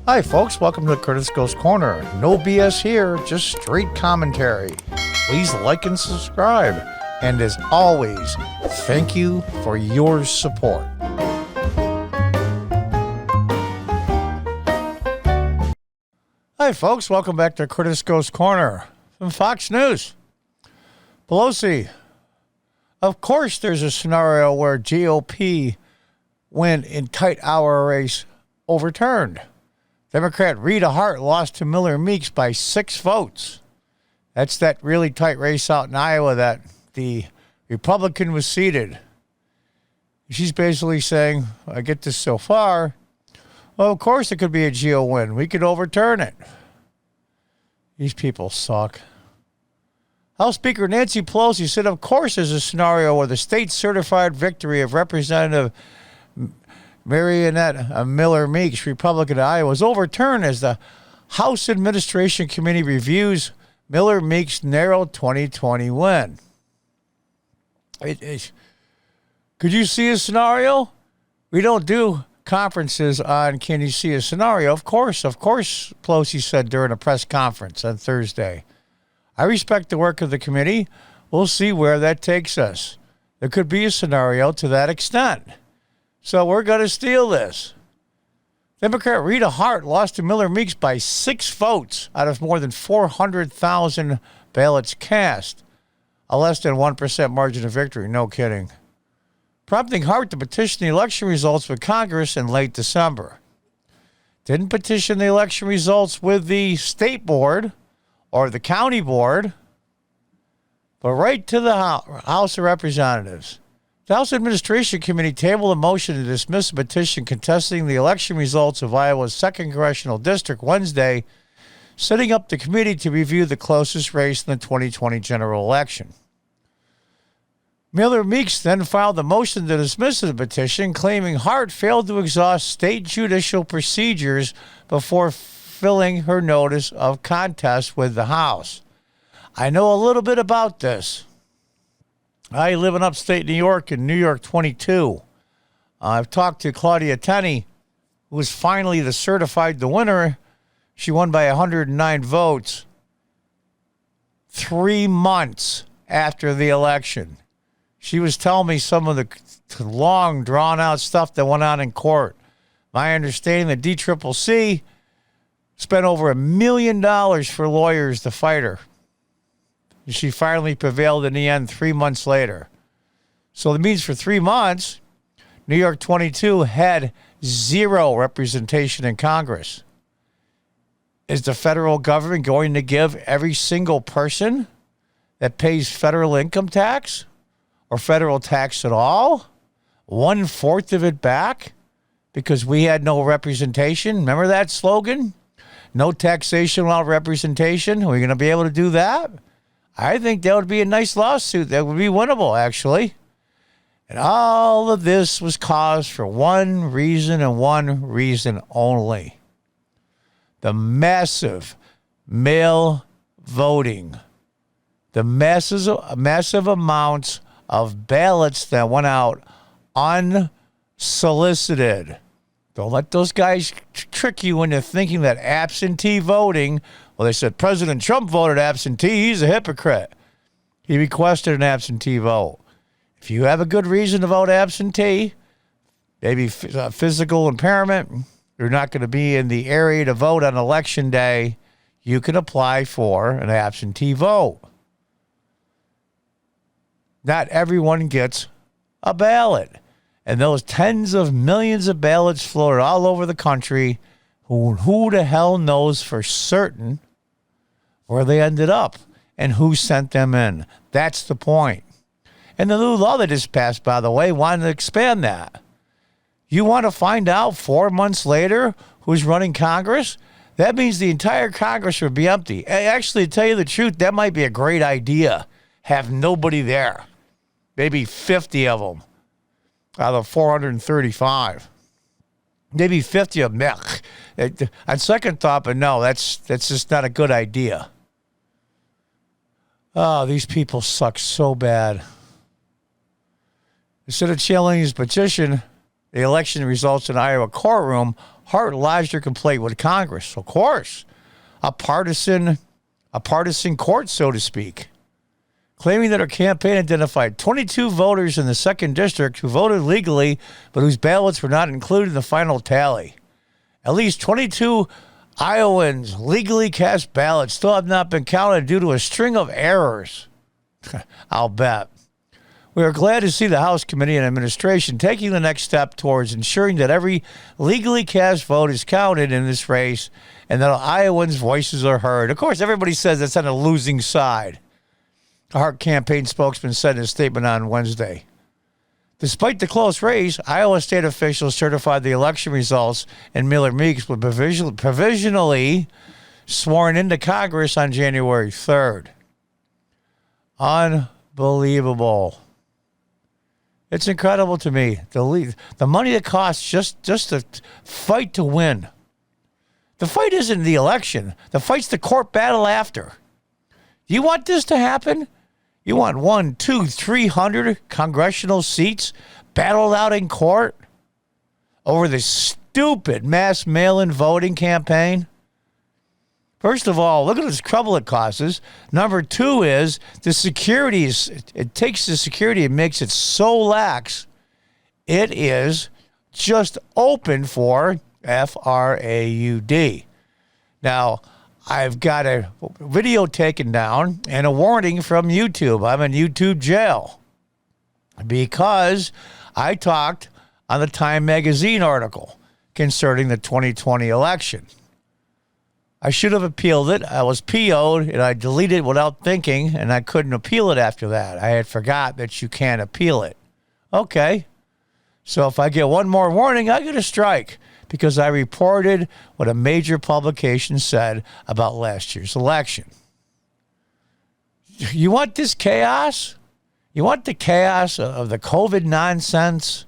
Hi folks, welcome to Curtis Goes Corner. No BS here, just straight commentary. Please like and subscribe. And as always, thank you for your support. Hi folks, welcome back to Curtis Goes Corner from Fox News. Pelosi. Of course there's a scenario where GOP win in tight hour race overturned. Democrat Rita Hart lost to Miller Meeks by 6 votes. That's that really tight race out in Iowa that the Republican was seated. She's basically saying, I get this so far, well, of course it could be a GO win. We could overturn it. These people suck. House Speaker Nancy Pelosi said, of course there's a scenario where the state certified victory of Representative Marionette Miller Meeks, Republican of Iowa, was overturned as the House Administration Committee reviews Miller Meeks' narrow 2020 win. Could you see a scenario? We don't do conferences on can you see a scenario. Of course, Pelosi said during a press conference on Thursday. I respect the work of the committee. We'll see where that takes us. There could be a scenario to that extent. So we're going to steal this. Democrat Rita Hart lost to Miller Meeks by 6 votes out of more than 400,000 ballots cast. A less than 1% margin of victory. No kidding. Prompting Hart to petition the election results with Congress in late December. Didn't petition the election results with the state board or the county board, but right to the House of Representatives. The House Administration Committee tabled a motion to dismiss a petition contesting the election results of Iowa's 2nd Congressional District Wednesday, setting up the committee to review the closest race in the 2020 general election. Miller Meeks then filed a motion to dismiss the petition, claiming Hart failed to exhaust state judicial procedures before filling her notice of contest with the House. I know a little bit about this. I live in upstate New York in New York 22. I've talked to Claudia Tenney, who was finally certified the winner. She won by 109 votes 3 months after the election. She was telling me some of the long, drawn-out stuff that went on in court. My understanding, the DCCC spent over $1 million for lawyers to fight her. She finally prevailed in the end 3 months later. So it means for 3 months, New York 22 had 0 representation in Congress. Is the federal government going to give every single person that pays federal income tax or federal tax at all 1/4 of it back because we had no representation? Remember that slogan? No taxation without representation. Are we going to be able to do that? I think that would be a nice lawsuit that would be winnable, actually. And all of this was caused for one reason and one reason only. The massive mail voting. The massive amounts of ballots that went out unsolicited. Don't let those guys trick you into thinking that absentee voting, well, they said President Trump voted absentee. He's a hypocrite. He requested an absentee vote. If you have a good reason to vote absentee, maybe physical impairment, you're not going to be in the area to vote on election day, you can apply for an absentee vote. Not everyone gets a ballot. And those tens of millions of ballots floated all over the country, who the hell knows for certain where they ended up and who sent them in. That's the point. And the new law that just passed, by the way, wanted to expand that. You want to find out 4 months later who's running Congress? That means the entire Congress would be empty. Actually, to tell you the truth, that might be a great idea. Have nobody there. Maybe 50 of them out of 435. Maybe 50 of them. On second thought, but no, that's just not a good idea. Oh, these people suck so bad. Instead of challenging his petition, the election results in Iowa courtroom, Hart lodged her complaint with Congress. Of course, a partisan court, so to speak, claiming that her campaign identified 22 voters in the 2nd District who voted legally, but whose ballots were not included in the final tally. At least 22 Iowans' legally cast ballots still have not been counted due to a string of errors. I'll bet. We are glad to see the House Committee and administration taking the next step towards ensuring that every legally cast vote is counted in this race and that Iowans' voices are heard. Of course, everybody says that's on the losing side. The Hart campaign spokesman said in a statement on Wednesday. Despite the close race, Iowa state officials certified the election results, and Miller Meeks was provisionally sworn into Congress on January 3rd. Unbelievable. It's incredible to me. The money that costs just to fight to win. The fight isn't the election. The fight's the court battle after. Do you want this to happen? You want 100, 200, 300 congressional seats battled out in court over this stupid mass mail-in voting campaign? First of all, look at the trouble it causes. Number 2 is the security. It takes the security and makes it so lax. It is just open for fraud. Now, I've got a video taken down and a warning from YouTube. I'm in YouTube jail because I talked on the Time magazine article concerning the 2020 election. I should have appealed it. I was PO'd and I deleted it without thinking, and I couldn't appeal it after that. I had forgot that you can't appeal it. Okay. So if I get one more warning, I get a strike because I reported what a major publication said about last year's election. You want this chaos? You want the chaos of the COVID nonsense?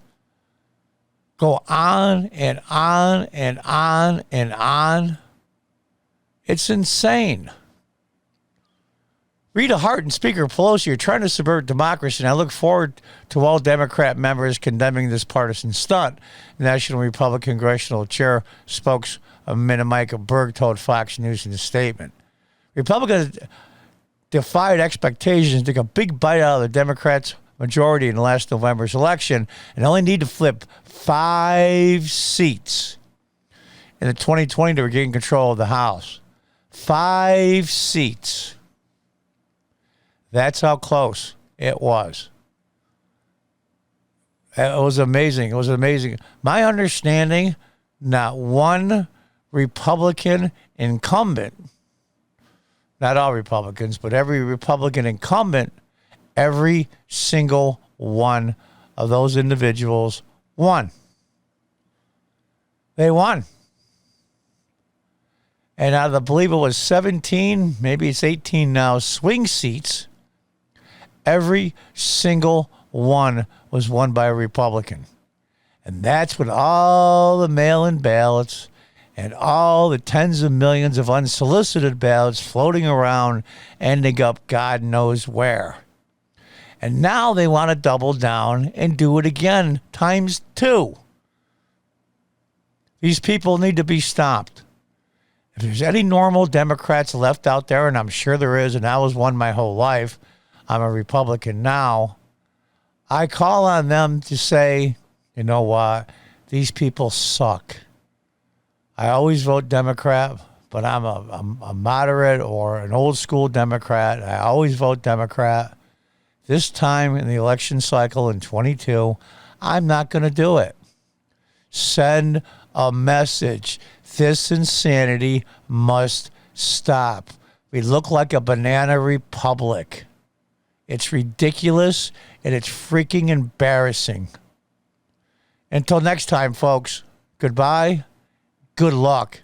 Go on and on and on and on. It's insane. Rita Hart and Speaker Pelosi are trying to subvert democracy, and I look forward to all Democrat members condemning this partisan stunt. National Republican Congressional Chair spokesman Michael Berg told Fox News in a statement. Republicans defied expectations, took a big bite out of the Democrats' majority in last November's election, and only need to flip 5 seats in the 2020 to regain control of the House. 5 seats. That's how close it was. It was amazing. It was amazing. My understanding, not one Republican incumbent, not all Republicans, but every Republican incumbent, every single one of those individuals won. They won. And out of I believe it was 17, maybe it's 18 now, swing seats, every single one was won by a Republican. And that's with all the mail-in ballots and all the tens of millions of unsolicited ballots floating around, ending up God knows where. And now they want to double down and do it again, times 2. These people need to be stopped. If there's any normal Democrats left out there, and I'm sure there is, and I was one my whole life, I'm a Republican now, I call on them to say, you know what, these people suck. I always vote Democrat, but I'm a moderate or an old school Democrat. I always vote Democrat. This time in the election cycle in 22, I'm not going to do it. Send a message. This insanity must stop. We look like a banana republic. It's ridiculous, and it's freaking embarrassing. Until next time, folks, goodbye. Good luck.